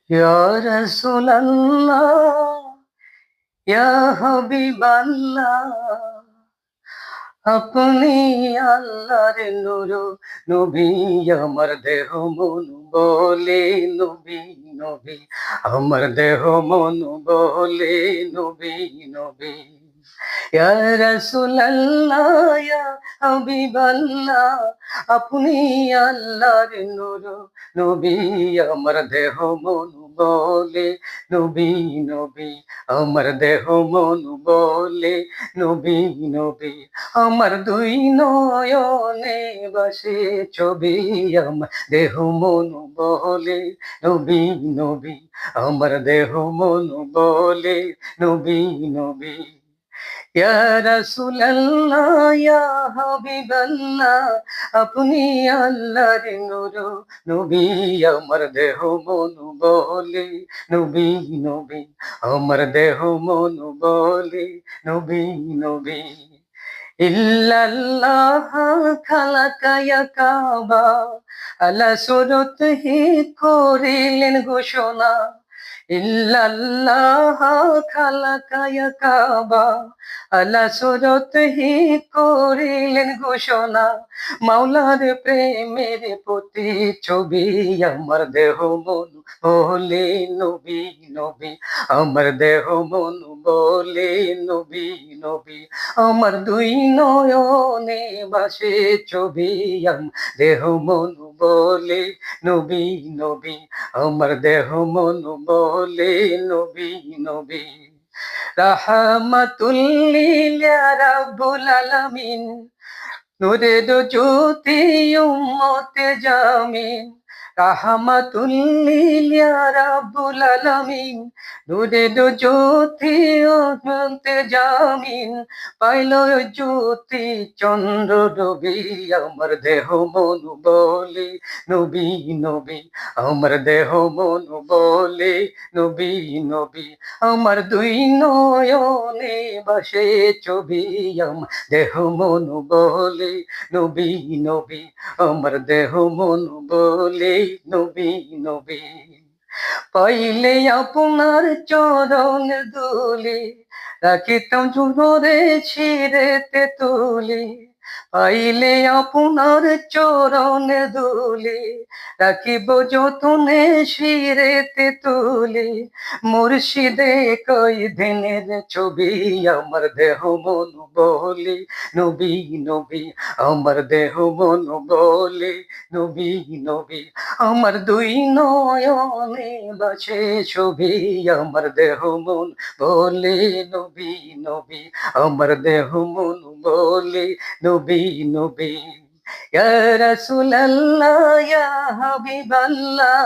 ইয়া রাসূলাল্লাহ, ইয়া হাবিবাল্লাহ, আপনি আল্লাহর নূর, নবী আমার দেহ মন বলে নবী নবী, আমার দেহ মন বলে নবী নবী। ইয়া রাসূলাল্লাহ, ইয়া হাবিবাল্লাহ, আপনি আল্লাহর নূর, নবী আমার দেহ মন বলে নবী নবী, আমার দেহ মন বলে নবী নবী। আমার দুই নয়নে বাসে ছবি, আমার দেহ মন বলে নবী নবী, আমার দেহ মন বলে নবী নবী। ইয়া রাসূলাল্লাহ, ইয়া হাবিবাল্লাহ, আপনি আল্লাহর নূর, নবী আমার দেহ মন বলে নবী নবী, আমার দেহ মন বলে নবী নবী। ইল্লাল্লাহ খালাকা ইয়া কাবা, আলা সুরতিহি করিলেন ঘোষণা। ইল্লাল্লাহ খালাকা ইয়া কাবা, আলা সুরতিহি করিলেন ঘোষণা। মাওলার প্রেমের প্রতি ছবি, আমার দেহ মন বলে নবী নবী, আমার দেহ মন বলে নবী নবী। আমার দুই নয়নে বাসে ছবি, দেহ মন বলে নবী নবী, আমার দেহ মন বলে নবী নবী। রাহমাতুল লিল রাব্বুল আলামিন, নূরের জ্যোতি উম্মতে জামিন। রাহমাতুল লিল রাব্বুল আলামিন, নূরের জ্যোতি উম্মতে জামিন। পাইল জ্যোতি চন্দ্র রবি, আমার দেহ মন বলে নবী নবী, আমার দেহ মন বলে নবী নবী। আমার দুই নয়নে বাসে ছবি, আমার দেহ মন বলে নবী নবী, আমার দেহ মন বলে নবী নবী। পাইলে আপনার চরণের ধুলি, রাখিতাম ঝুমরে ছিঁড়েতে তুলি। পাইলে আপনার চরণের ধুলি, রাখিব যতনে শিরেতে তুলি। মুর্শিদে কই দিনের ছবি, আমার দেহ মন বলে নবী নবী, আমার দেহ মন বলে নবী নবী। আমার দুই নয়নে বাসে ছবি, আমার দেহ মন বলে নবী নবী, আমার দেহ মন বলে নবী নবী। ইয়া রাসূলাল্লাহ, ইয়া হাবিবাল্লাহ,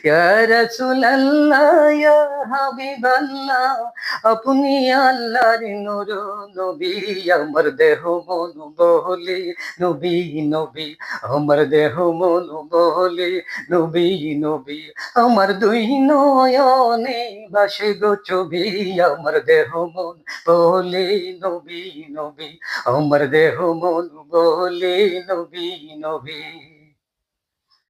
ইয়া রাসূলাল্লাহ, ইয়া হাবিবাল্লাহ, আপনি আল্লাহর নূর, নবী আমার দেহ মন বলে নবী নবী, আমার দেহ মন বলে নবী নবী। আমার দুই নয়নে বাসে গো ছবি, আমার দেহ মন বলে নবী নবী, আমার দেহ মন বলে নবী নবী।